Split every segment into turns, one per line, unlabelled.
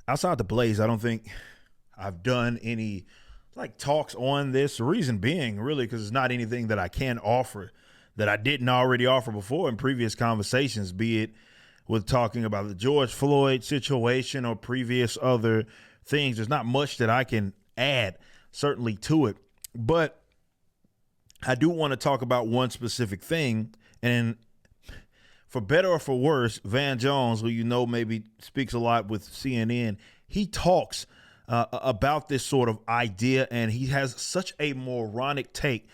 outside the Blaze, I don't think I've done any like talks on this. The reason being, really, because it's not anything that I can offer that I didn't already offer before in previous conversations, be it with talking about the George Floyd situation or previous other things. There's not much that I can add, certainly, to it. But I do want to talk about one specific thing. And for better or for worse, Van Jones, who you know maybe speaks a lot with CNN, he talks about this sort of idea, and he has such a moronic take.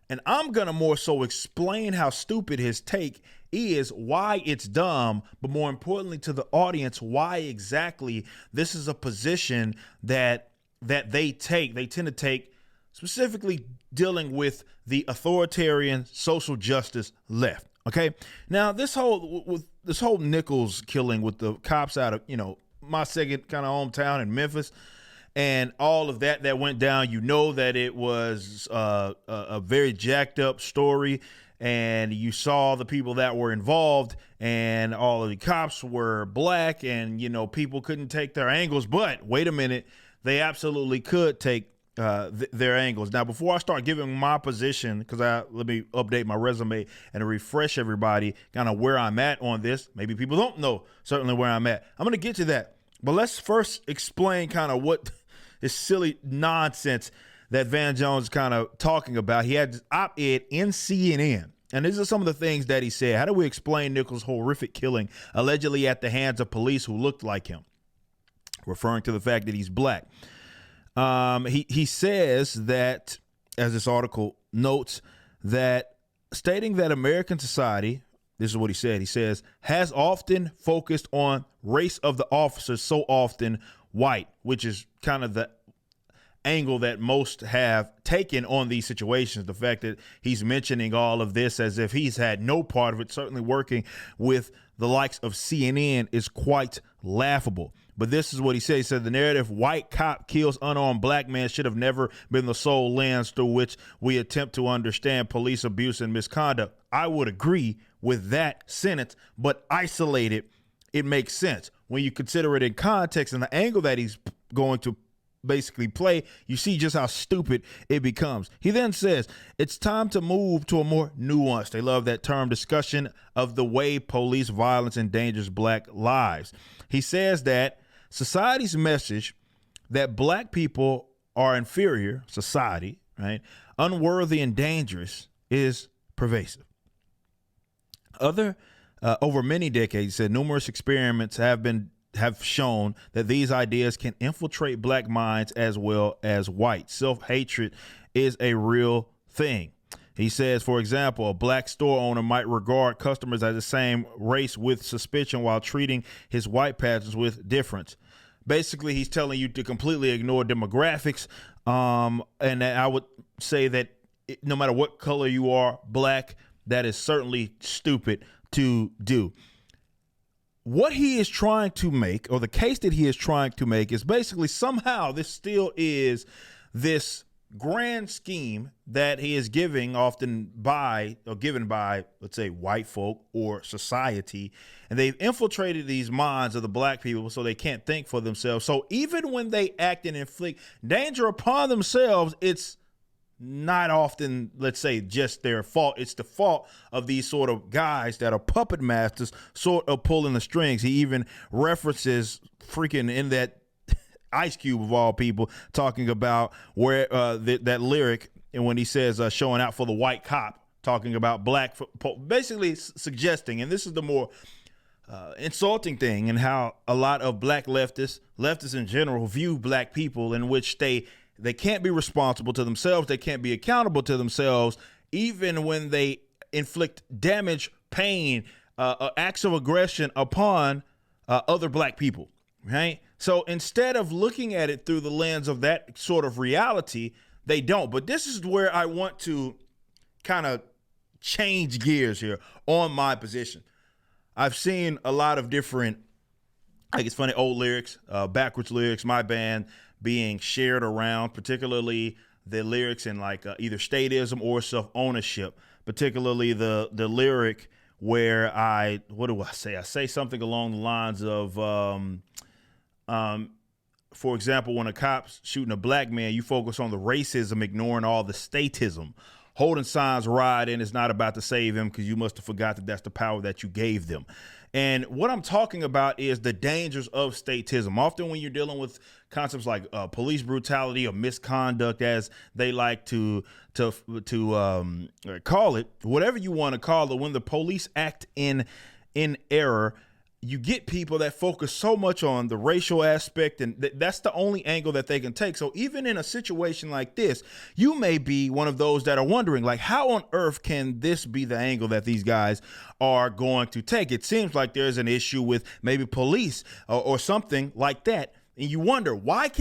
And I'm going to more so explain how stupid his take is, why it's dumb, but more importantly to the audience, why exactly this is a position that they take. They tend to take, specifically dealing with the authoritarian social justice left. Okay. Now, this whole Nichols killing with the cops out of, my second kind of hometown in Memphis, and all of that went down, that it was a very jacked up story, and you saw the people that were involved, and all of the cops were black, and, people couldn't take their angles. But wait a minute, they absolutely could take their angles. Now, before I start giving my position, because let me update my resume and refresh everybody kind of where I'm at on this. Maybe people don't know certainly where I'm at. I'm going to get to that. But let's first explain kind of what this silly nonsense that Van Jones is kind of talking about. He had this op-ed in CNN, and these are some of the things that he said. How do we explain Nichols' horrific killing, allegedly at the hands of police who looked like him, referring to the fact that he's black? He says that, as this article notes, that stating that American society, this is what he said, he says, has often focused on race of the officers, so often white, which is kind of the angle that most have taken on these situations. The fact that he's mentioning all of this as if he's had no part of it, certainly working with the likes of CNN, is quite laughable. But this is what he said. He said the narrative white cop kills unarmed black man should have never been the sole lens through which we attempt to understand police abuse and misconduct. I would agree with that sentence, but isolated, it makes sense. When you consider it in context and the angle that he's going to basically play, you see just how stupid it becomes. He then says it's time to move to a more nuanced, they love that term, discussion of the way police violence endangers black lives. He says that society's message that black people are inferior, society, right, unworthy and dangerous, is pervasive. Over many decades, he said numerous experiments have shown that these ideas can infiltrate black minds as well as white. Self-hatred is a real thing. He says, for example, a black store owner might regard customers as the same race with suspicion while treating his white patrons with difference. Basically, he's telling you to completely ignore demographics. And I would say that no matter what color you are, black, that is certainly stupid to do. What he is trying to make, or the case that he is trying to make, is basically somehow this still is this grand scheme that he is given by, let's say, white folk or society. And they've infiltrated these minds of the black people so they can't think for themselves. So even when they act and inflict danger upon themselves, it's not often, let's say, just their fault. It's the fault of these sort of guys that are puppet masters, sort of pulling the strings. He even references freaking in that Ice Cube of all people talking about where that lyric, and when he says showing out for the white cop, talking about black, basically suggesting, and this is the more insulting thing, and how a lot of black leftists in general view black people, in which they can't be responsible to themselves. They can't be accountable to themselves, even when they inflict damage, pain, acts of aggression upon other black people, right? So instead of looking at it through the lens of that sort of reality, they don't. But this is where I want to kind of change gears here on my position. I've seen a lot of different, I think it's funny, old lyrics, backwards lyrics, my band, being shared around, particularly the lyrics in like either statism or self-ownership, particularly the lyric where what do I say? I say something along the lines of for example, when a cop's shooting a black man, you focus on the racism, ignoring all the statism. Holding signs riding is not about to save him because you must have forgot that that's the power that you gave them. And what I'm talking about is the dangers of statism. Often when you're dealing with concepts like police brutality or misconduct, as they like to call it, whatever you want to call it, when the police act in error, you get people that focus so much on the racial aspect, and that's the only angle that they can take. So even in a situation like this, you may be one of those that are wondering, like, how on earth can this be the angle that these guys are going to take? It seems like there's an issue with maybe police or something like that. And you wonder,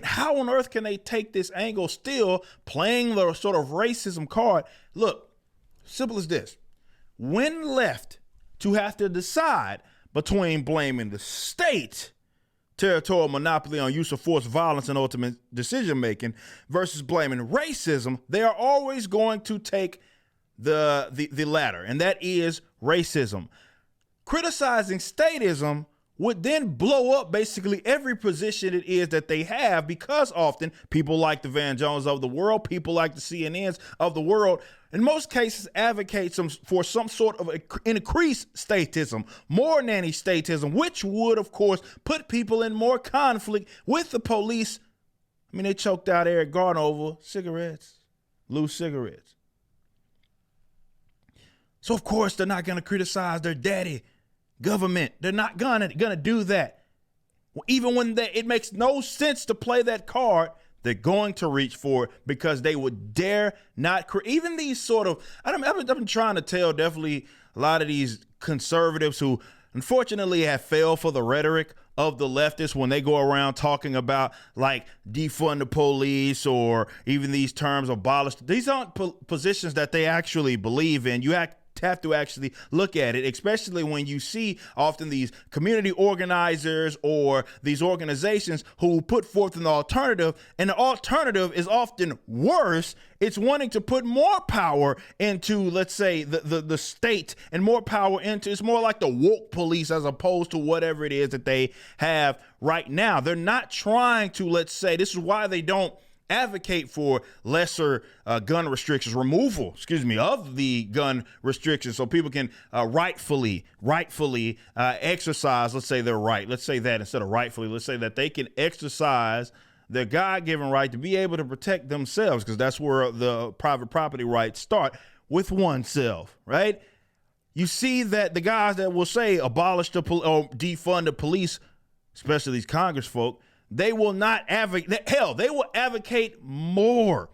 how on earth can they take this angle still playing the sort of racism card? Look, simple as this. When left to have to decide between blaming the state territorial monopoly on use of force, violence, and ultimate decision-making versus blaming racism, they are always going to take the latter, and that is racism. Criticizing statism would then blow up basically every position it is that they have, because often people like the Van Jones of the world, people like the CNNs of the world, in most cases advocate for some sort of increased statism, more nanny statism, which would, of course, put people in more conflict with the police. I mean, they choked out Eric Garner over cigarettes, loose cigarettes. So, of course, they're not going to criticize their daddy government. They're not gonna do that. Even when it makes no sense to play that card, they're going to reach for it because they would dare not. Even these sort of, I've been trying to tell definitely a lot of these conservatives who unfortunately have failed for the rhetoric of the leftists when they go around talking about like defund the police or even these terms abolish. These aren't positions that they actually believe in. You have to actually look at it, especially when you see often these community organizers or these organizations who put forth an alternative, and the alternative is often worse. It's wanting to put more power into, let's say, the state, and more power into, it's more like the woke police as opposed to whatever it is that they have right now. They're not trying to, let's say, this is why they don't advocate for lesser gun restrictions, removal, of the gun restrictions, so people can rightfully exercise, let's say their right. Let's say that instead of rightfully, let's say that they can exercise their God-given right to be able to protect themselves, because that's where the private property rights start, with oneself, right? You see that the guys that will say abolish or defund the police, especially these Congress folk, they will not advocate. Hell, they will advocate more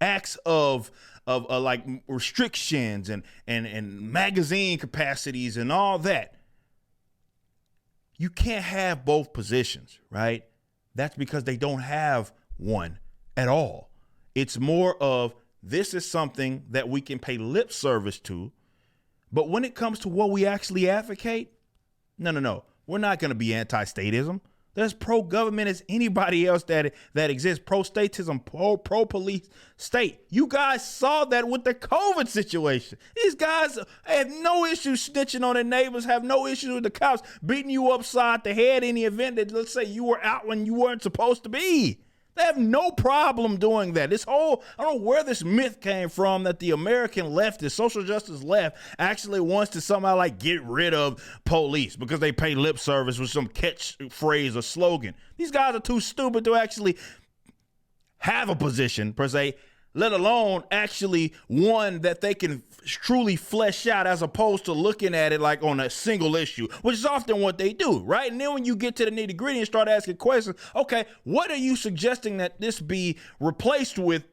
acts of like restrictions and magazine capacities and all that. You can't have both positions, right? That's because they don't have one at all. It's more of, this is something that we can pay lip service to, but when it comes to what we actually advocate, no. We're not going to be anti-statism. There's pro-government as anybody else that exists. Pro-statism, pro-police state. You guys saw that with the COVID situation. These guys have no issue snitching on their neighbors, have no issue with the cops beating you upside the head in the event that, let's say, you were out when you weren't supposed to be. They have no problem doing that. I don't know where this myth came from that the American left, the social justice left, actually wants to somehow like get rid of police because they pay lip service with some catchphrase or slogan. These guys are too stupid to actually have a position per se, let alone actually one that they can truly flesh out, as opposed to looking at it like on a single issue, which is often what they do, right? And then when you get to the nitty gritty and start asking questions, okay, what are you suggesting that this be replaced with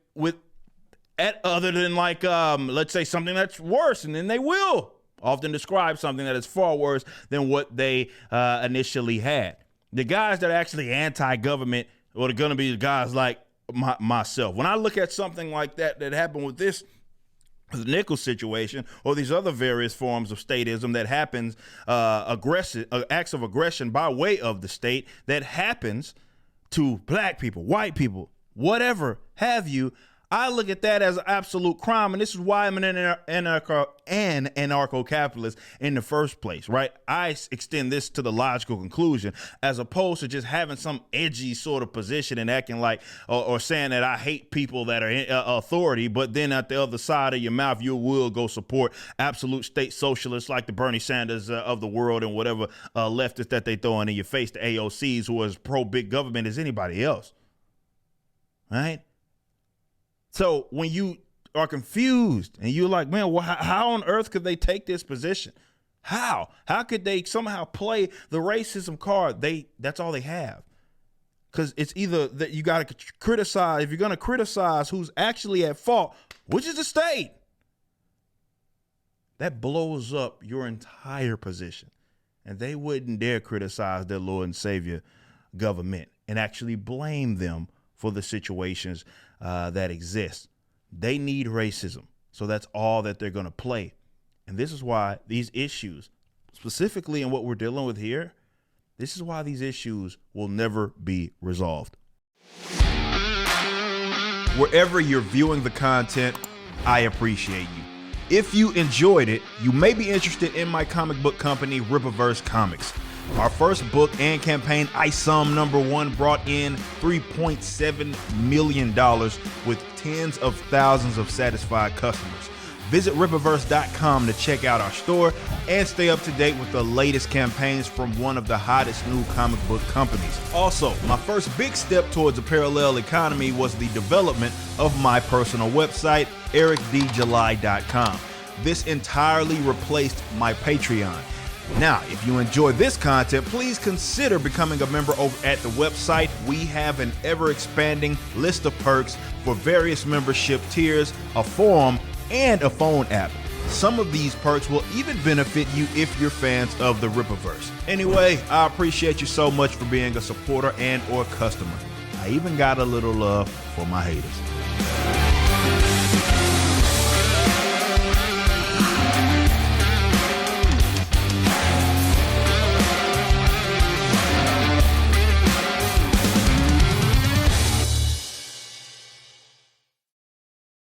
other than like, let's say something that's worse, and then they will often describe something that is far worse than what they initially had. The guys that are actually anti-government are going to be the guys like myself. When I look at something like that happened with this, the Nichols situation, or these other various forms of statism that happens, acts of aggression by way of the state that happens to black people, white people, whatever have you, I look at that as an absolute crime, and this is why I'm an anarcho-capitalist in the first place, right? I extend this to the logical conclusion, as opposed to just having some edgy sort of position and acting like, or saying that I hate people that are in authority, but then at the other side of your mouth, you will go support absolute state socialists like the Bernie Sanders of the world and whatever leftists that they throw in your face, the AOCs, who are as pro-big government as anybody else, right? So when you are confused and you're like, man, well, how on earth could they take this position? How could they somehow play the racism card? That's all they have. Because it's either that you got to criticize, if you're going to criticize who's actually at fault, which is the state, that blows up your entire position. And they wouldn't dare criticize their Lord and Savior government and actually blame them for the situations that exist. They need racism. So that's all that they're going to play. And this is why these issues, specifically in what we're dealing with here, this is why these issues will never be resolved. Wherever you're viewing the content, I appreciate you. If you enjoyed it, you may be interested in my comic book company, Rippaverse Comics. Our first book and campaign, ISOM #1, brought in $3.7 million with tens of thousands of satisfied customers. Visit Rippaverse.com to check out our store and stay up to date with the latest campaigns from one of the hottest new comic book companies. Also, my first big step towards a parallel economy was the development of my personal website, ericdjuly.com. This entirely replaced my Patreon. Now, if you enjoy this content, please consider becoming a member over at the website. We have an ever-expanding list of perks for various membership tiers, a forum, and a phone app. Some of these perks will even benefit you if you're fans of the Rippaverse. Anyway, I appreciate you so much for being a supporter and or customer. I even got a little love for my haters.